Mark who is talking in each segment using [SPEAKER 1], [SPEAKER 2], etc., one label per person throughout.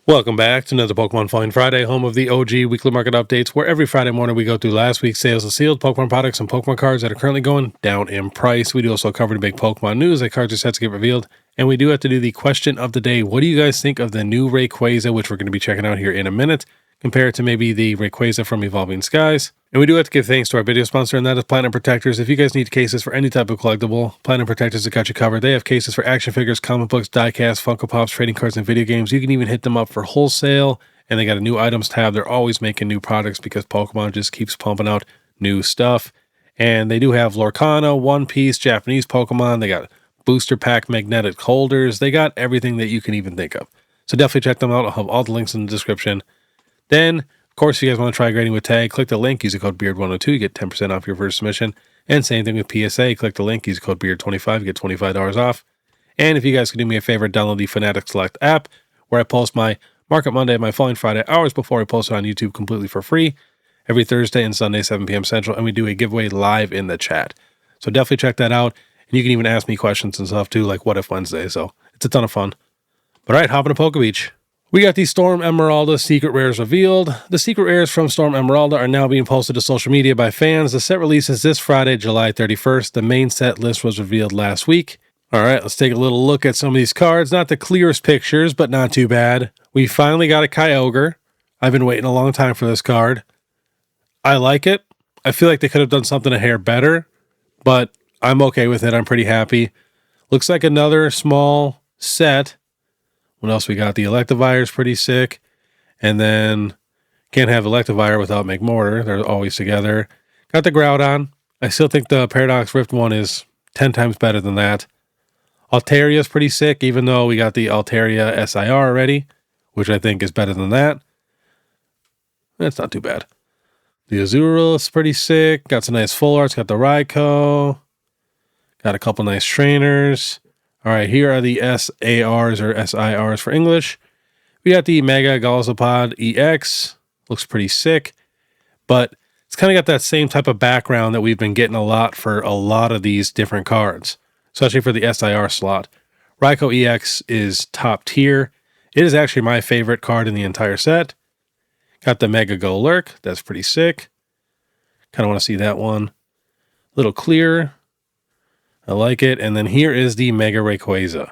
[SPEAKER 1] Welcome back to another Pokemon Falling Friday, home of the OG weekly market updates, where every Friday morning we go through last week's sales of sealed Pokemon products and Pokemon cards that are currently going down in price. We do also cover the big Pokemon news that cards are set to get revealed, and we do have to do the question of the day. What do you guys think of the new Rayquaza, which we're going to be checking out here in a minute, compared to maybe the Rayquaza from Evolving Skies? And we do have to give thanks to our video sponsor, and that is Platinum Protectors. If you guys need cases for any type of collectible, Platinum Protectors have got you covered. They have cases for action figures, comic books, diecast, Funko Pops, trading cards, and video games. You can even hit them up for wholesale, and they got a new items tab. They're always making new products because Pokemon just keeps pumping out new stuff. And they do have Lorcana, One Piece, Japanese Pokemon. They got booster pack magnetic holders. They got everything that you can even think of. So definitely check them out. I'll have all the links in the description. Then, of course, if you guys want to try grading with Tag, click the link, use the code BEARD102, you get 10% off your first submission. And same thing with PSA, click the link, use the code BEARD25, you get $25 off. And if you guys could do me a favor, download the FANATICS Select app, where I post my Market Monday and my Falling Friday hours before I post it on YouTube completely for free, every Thursday and Sunday, 7 p.m. Central, and we do a giveaway live in the chat. So definitely check that out, and you can even ask me questions and stuff too, like What If Wednesday, so it's a ton of fun. But all right, hop into Poke Beach. We got the Storm Emeralda secret rares revealed. The secret rares from Storm Emeralda are now being posted to social media by fans. The set releases this Friday, July 31st. The main set list was revealed last week. All right, let's take a little look at some of these cards. Not the clearest pictures, but not too bad. We finally got a Kyogre. I've been waiting a long time for this card. I like it. I feel like they could have done something a hair better, but I'm okay with it. I'm pretty happy. Looks like another small set. What else we got? The Electivire is pretty sick. And then can't have Electivire without McMortar. They're always together. Got the Groudon. I still think the Paradox Rift one is 10 times better than that. Altaria is pretty sick, even though we got the Altaria SIR already, which I think is better than that. That's not too bad. The Azurill is pretty sick. Got some nice full arts. Got the Raikou. Got a couple nice trainers. All right, here are the SARs or SIRs for English. We got the Mega Galazopod EX. Looks pretty sick, but it's kind of got that same type of background that we've been getting a lot for a lot of these different cards, especially for the SIR slot. Raikou EX is top tier. It is actually my favorite card in the entire set. Got the Mega Golurk. That's pretty sick. Kind of want to see that one. Little clear. I like it. And then here is the Mega Rayquaza.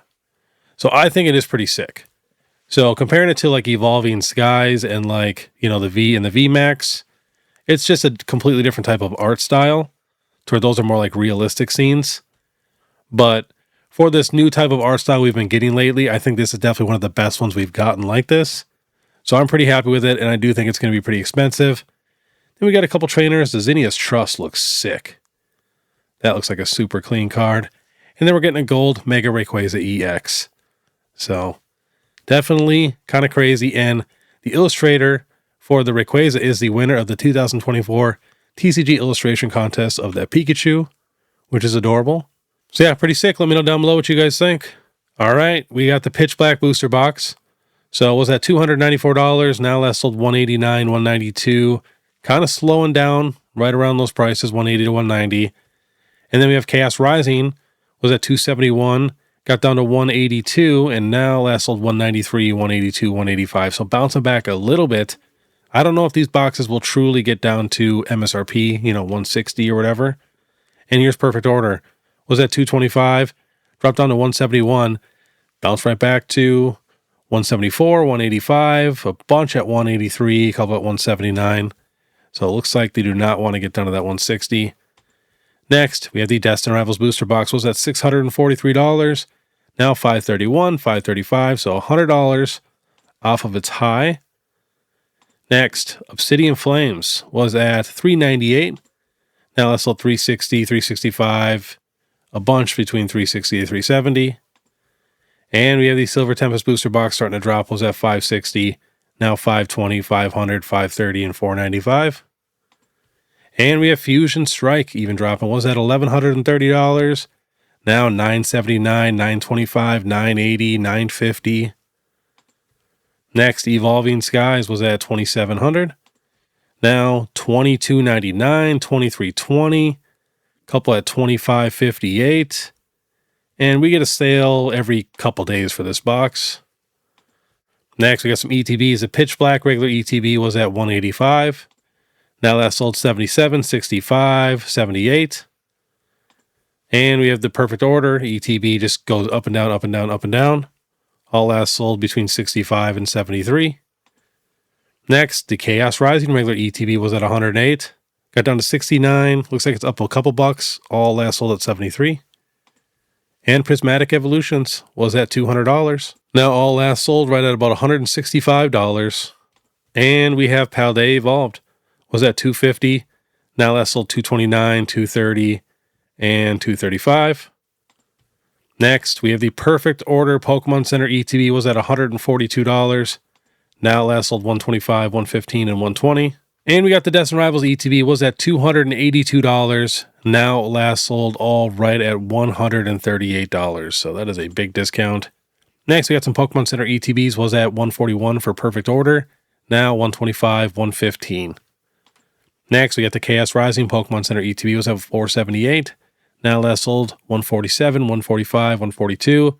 [SPEAKER 1] So I think it is pretty sick. So comparing it to like Evolving Skies and like, the V and the VMAX, it's just a completely different type of art style to where those are more like realistic scenes. But for this new type of art style we've been getting lately, I think this is definitely one of the best ones we've gotten like this. So I'm pretty happy with it, and I do think it's going to be pretty expensive. Then we got a couple trainers. The Zinnia's Trust looks sick. That looks like a super clean card. And then we're getting a gold Mega Rayquaza EX. So definitely kind of crazy. And the illustrator for the Rayquaza is the winner of the 2024 TCG illustration contest of that Pikachu, which is adorable. So yeah, pretty sick. Let me know down below what you guys think. All right, we got the Pitch Black booster box. So it was at $294. Now last sold $189, $192. Kind of slowing down right around those prices, $180 to $190. And then we have Chaos Rising, was at $271, got down to $182, and now last sold $193, $182, $185. So bouncing back a little bit. I don't know if these boxes will truly get down to MSRP, $160 or whatever. And here's Perfect Order. Was at $225, dropped down to $171, bounced right back to $174, $185, a bunch at $183, a couple at $179. So it looks like they do not want to get down to that $160. Next, we have the Destined Rivals booster box. Was at $643. Now $531, $535, so $100 off of its high. Next, Obsidian Flames was at $398. Now that's sold $360, $365, a bunch between $360 to $370. And we have the Silver Tempest booster box starting to drop. Was at $560. Now $520, $500, $530, and $495. And we have Fusion Strike even dropping. Was at $1,130. Now $979, $925, $980, $950. Next, Evolving Skies was at $2,700. Now $2,299, $2,320. Couple at $25.58. And we get a sale every couple days for this box. Next, we got some ETBs. The Pitch Black regular ETB was at 185. Now last sold 77, 65, 78. And we have the Perfect Order. ETB just goes up and down, up and down, up and down. All last sold between 65 and 73. Next, the Chaos Rising regular ETB was at 108. Got down to 69. Looks like it's up a couple bucks. All last sold at 73. And Prismatic Evolutions was at $200. Now all last sold right at about $165. And we have Paldea Evolved was at $250. Now last sold $229, $230, and $235. Next, we have the Perfect Order Pokemon Center ETB was at $142. Now last sold $125, $115, and $120. And we got the Destined Rivals ETB was at $282. Now last sold all right at $138. So that is a big discount. Next, we got some Pokemon Center ETBs was at $141 for Perfect Order. Now $125, $115. Next, we got the Chaos Rising Pokemon Center ETB was at $478. Now last sold $147, $145, $142.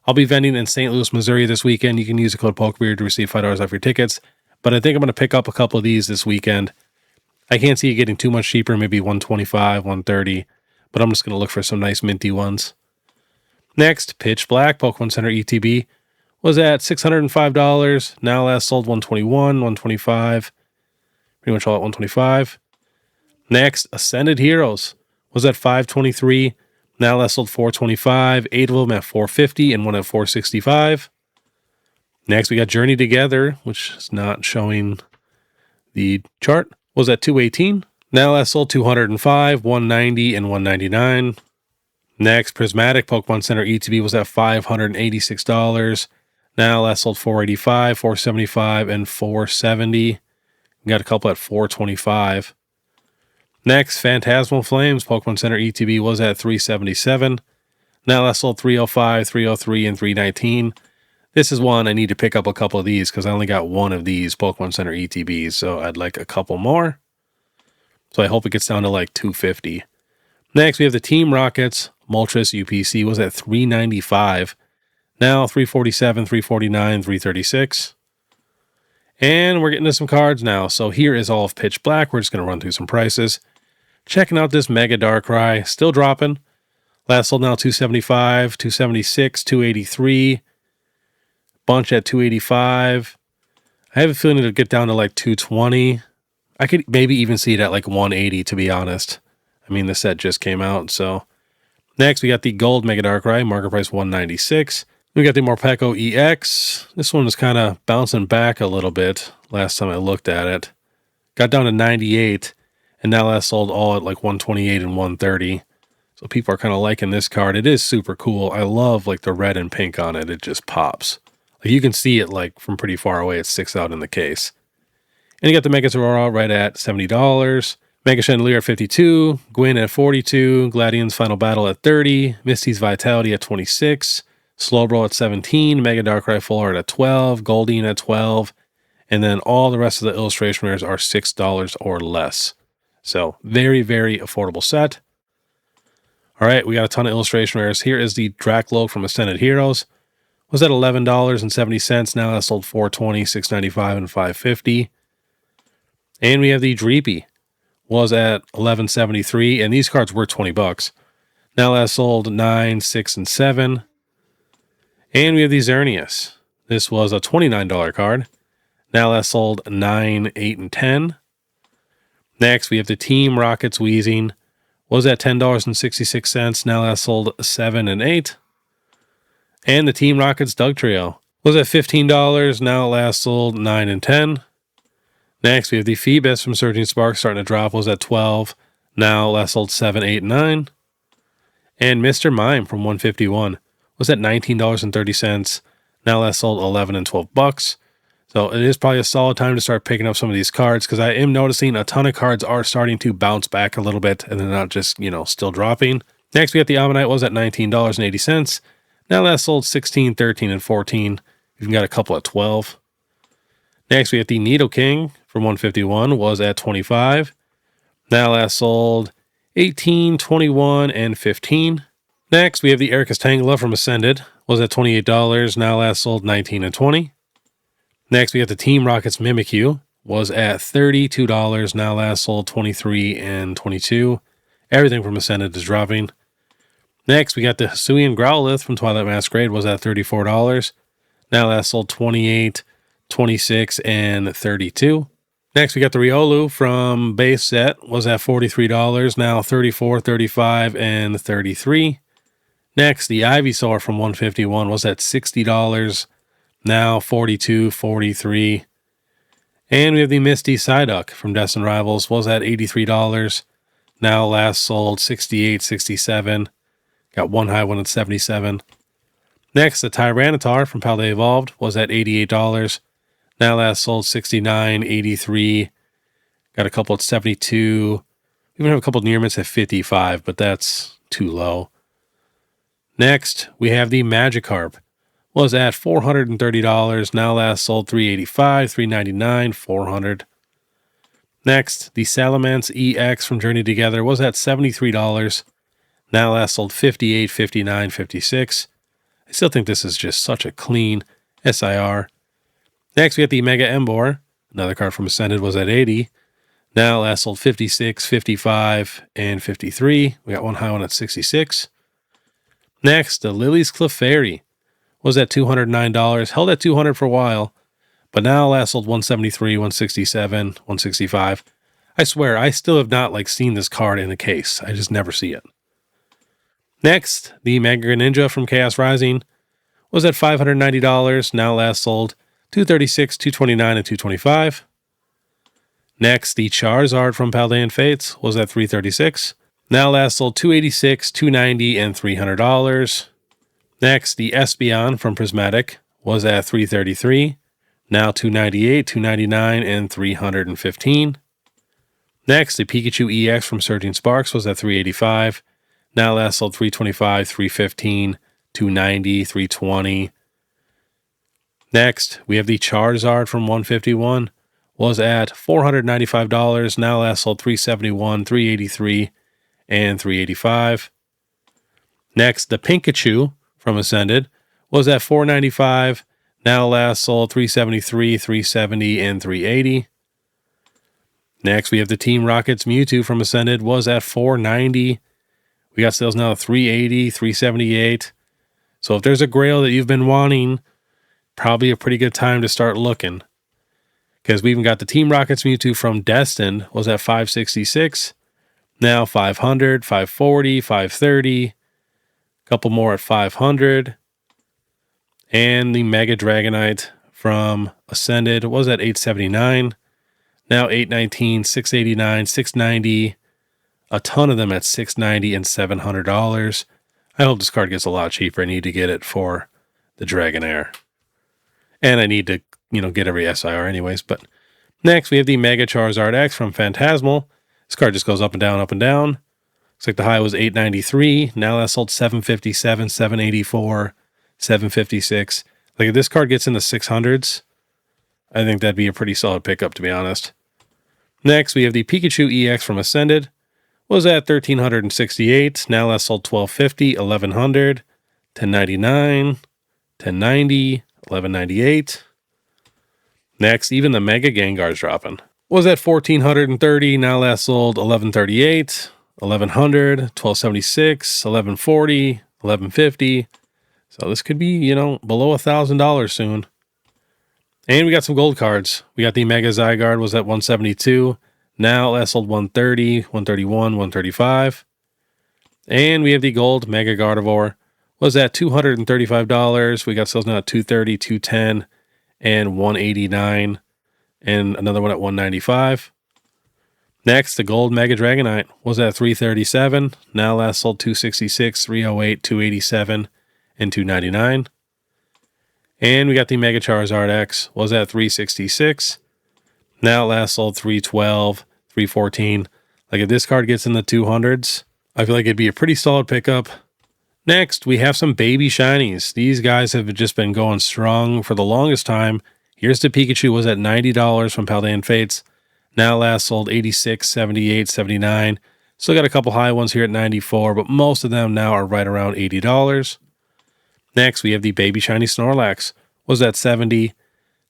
[SPEAKER 1] I'll be vending in St. Louis, Missouri this weekend. You can use the code POKEBEAR to receive $5 off your tickets. But I think I'm going to pick up a couple of these this weekend. I can't see it getting too much cheaper, maybe $125, $130. But I'm just going to look for some nice minty ones. Next, Pitch Black Pokemon Center ETB was at $605. Now last sold $121, $125. Pretty much all at $125. Next, Ascended Heroes was at $523. Now last sold $425. 8 of them at $450 and one at $465. Next, we got Journey Together, which is not showing the chart, was at $218. Now last sold $205, $190, and $199. Next, Prismatic Pokemon Center ETB was at $586. Now last sold $485, $475, and $470. Got a couple at $425. Next, Phantasmal Flames Pokemon Center ETB was at $377. Now last sold $305, $303, and $319. This is one I need to pick up a couple of these because I only got one of these Pokemon Center ETBs, so I'd like a couple more. So I hope it gets down to like $250. Next, we have the Team Rockets Moltres UPC was at $395. Now $347, $349, $336. And we're getting to some cards now. So here is all of Pitch Black. We're just going to run through some prices. Checking out this Mega Darkrai. Still dropping. Last sold now $275, $276, $283. Bunch at $285. I have a feeling it'll get down to like $220. I could maybe even see it at like $180, to be honest. I mean, the set just came out, so. Next, we got the Gold Mega Darkrai. Market price $196. We got the Morpeko EX. This one was kind of bouncing back a little bit last time I looked at it. Got down to 98, and now last sold all at like 128 and 130. So people are kind of liking this card. It is super cool. I love like the red and pink on it. It just pops. Like you can see it like from pretty far away. It sticks out in the case. And you got the Mega Aurora right at $70. Mega Chandelier at $52. Gwyn at $42. Gladian's Final Battle at $30. Misty's Vitality at $26. Slowbro at $17. Mega Darkrai Full Art at $12. Goldeen at $12. And then all the rest of the illustration rares are $6 or less. So very, very affordable set. All right, we got a ton of illustration rares. Here is the Dracloak from Ascended Heroes. Was at $11.70. Now that's sold $420, $695, and $550. And we have the Dreepy. Was at $11.73, and these cards were $20. Now that's sold $9, $6, and $7. And we have the Xerneas. This was a $29 card. Now that's sold $9, $8, and $10. Next, we have the Team Rockets Weezing. Was at $10.66. Now that's sold $7 and $8. And the Team Rockets Doug Trio was at $15. Now last sold $9 and $10. Next, we have the Phoebus from Surging Sparks starting to drop. Was at $12. Now last sold $7, $8, and $9. And Mr. Mime from 151 was at $19.30. Now last sold $11 and $12. So it is probably a solid time to start picking up some of these cards because I am noticing a ton of cards are starting to bounce back a little bit and they're not just, still dropping. Next, we got the Ammonite was at $19.80. Now last sold $16, $13, and $14. You've got a couple at $12. Next, we have the Nidoking from 151 was at $25. Now last sold $18, $21, and $15. Next, we have the Ericus Tangela from Ascended was at $28. Now last sold $19 and $20. Next, we got the Team Rocket's Mimikyu. Was at $32. Now last sold $23 and $22. Everything from Ascended is dropping. Next, we got the Hisuian Growlithe from Twilight Masquerade. Was at $34. Now last sold $28, $26, and $32. Next, we got the Riolu from base set. Was at $43. Now $34, $35, and $33. Next, the Ivysaur from 151 was at $60. Now $42, $43. And we have the Misty Psyduck from Destined Rivals. Was at $83. Now last sold $68, $67. Got one high one at $77. Next, the Tyranitar from Paldea Evolved was at $88. Now last sold $69, $83. Got a couple at $72. We even have a couple near mints at $55, but that's too low. Next, we have the Magikarp. Was at $430. Now last sold $385, $399, $400. Next, the Salamence EX from Journey Together was at $73. Now last sold $58, $59, $56. I still think this is just such a clean SIR. Next, we have the Mega Emboar. Another card from Ascended was at $80. Now last sold $56, $55, and $53. We got one high one at $66. Next, the Lily's Clefairy was at $209. Held at $200 for a while, but now last sold $173, $167, $165. I swear, I still have not seen this card in a case. I just never see it. Next, the Mega Ninja from Chaos Rising was at $590. Now last sold $236, $229, and $225. Next, the Charizard from Paldean Fates was at $336. Now last sold $286, $290, and $300. Next, the Espeon from Prismatic was at $333. Now $298, $299, and $315. Next, the Pikachu EX from Surging Sparks was at $385. Now last sold $325, $315, $290, $320. Next, we have the Charizard from 151. Was at $495. Now last sold $371, $383, and $385. Next, the Pikachu from Ascended was at $495. Now last sold $373, $370, and $380. Next, we have the Team Rocket's Mewtwo from Ascended was at $490. We got sales now at $380, $378. So if there's a grail that you've been wanting, probably a pretty good time to start looking. Because we even got the Team Rocket's Mewtwo from Destined was at $566. Now $500, $540, $530. A couple more at $500. And the Mega Dragonite from Ascended was at $879. Now $819, $689, $690. A ton of them at $690 and $700. I hope this card gets a lot cheaper. I need to get it for the Dragonair. And I need to, get every SIR anyways. But next, we have the Mega Charizard X from Phantasmal. This card just goes up and down, up and down. Looks like the high was $893. Now that sold $757, $784, $756. If this card gets in the 600s, I think that'd be a pretty solid pickup, to be honest. Next, we have the Pikachu EX from Ascended. Was at $1,368. Now that sold $1,250, $1,100, $1,099, $1,090, $1,198. Next, even the Mega Gengar's dropping. Was at $1,430. Now last sold $1,138, $1,100, $1,276, $1,140, $1,150. So this could be, below $1,000 soon. And we got some gold cards. We got the Mega Zygarde was at $172. Now last sold $130, $131, $135. And we have the gold Mega Gardevoir was at $235. We got sales now at $230, $210, and $189. And another one at $195. Next, the gold Mega Dragonite was at $337. Now last sold $266, $308, $287, and $299. And we got the Mega Charizard X was at $366. Now last sold $312, $314. If this card gets in the 200s, I feel like it'd be a pretty solid pickup. Next, we have some baby shinies. These guys have just been going strong for the longest time. Here's the Pikachu was at $90 from Paldean Fates. Now last sold $86, $78, $79. Still got a couple high ones here at $94, but most of them now are right around $80. Next, we have the baby shiny Snorlax. Was at $70.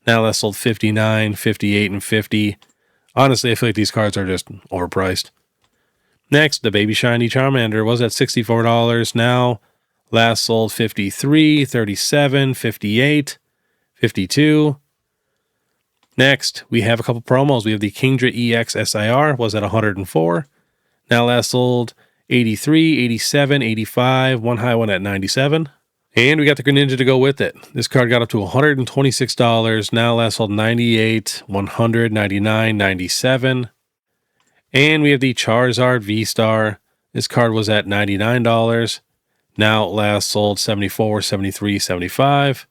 [SPEAKER 1] Now last sold 59, 58, and 50. Honestly, I feel like these cards are just overpriced. Next, the Baby Shiny Charmander was at $64. Now last sold 53, 37, 58, 52. Next, we have a couple promos. We have the Kingdra EX SIR was at 104. Now last sold 83, 87, 85, one high one at 97. And we got the Greninja to go with it. This card got up to $126. Now last sold 98, 100, 99, 97. And we have the Charizard V-Star. This card was at $99. Now last sold 74, 73, 75.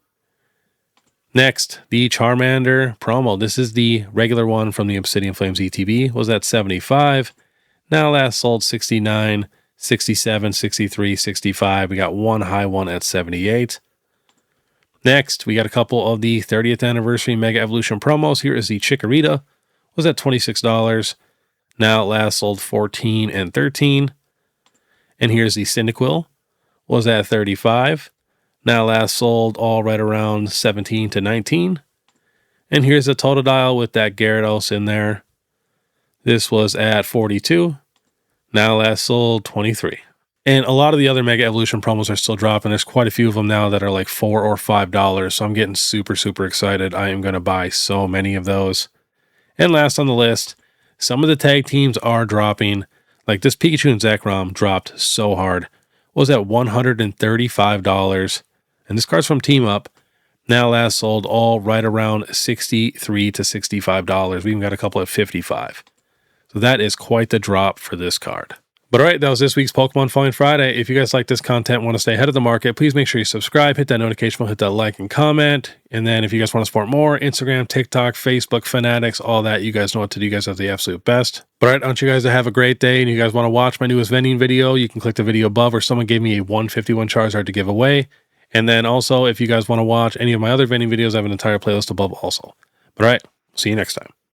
[SPEAKER 1] Next, the Charmander promo. This is the regular one from the Obsidian Flames ETB. Was at 75. Now last sold 69, 67, 63, 65. We got one high one at 78. Next, we got a couple of the 30th anniversary Mega Evolution promos. Here is the Chikorita. Was at $26. Now last sold 14 and 13. And here's the Cyndaquil. Was at 35. Now last sold all right around 17 to 19. And here's the Totodile with that Gyarados in there. This was at 42. Now last sold 23. And a lot of the other Mega Evolution promos are still dropping. There's quite a few of them now that are like $4 or $5. So I'm getting super, super excited. I am going to buy so many of those. And last on the list, some of the tag teams are dropping. Like this Pikachu and Zekrom dropped so hard. Was at $135. And this card's from Team Up. Now last sold all right around $63 to $65. We even got a couple at $55. So that is quite the drop for this card. But all right, that was this week's Pokemon Find Friday. If you guys like this content, want to stay ahead of the market, please make sure you subscribe, hit that notification bell, hit that like and comment. And then if you guys want to support more, Instagram, TikTok, Facebook, Fanatics, all that, you guys know what to do. You guys are the absolute best. But all right, I want you guys to have a great day. And you guys want to watch my newest vending video, you can click the video above, or someone gave me a 151 Charizard to give away. And then also, if you guys want to watch any of my other vending videos, I have an entire playlist above also. But all right, see you next time.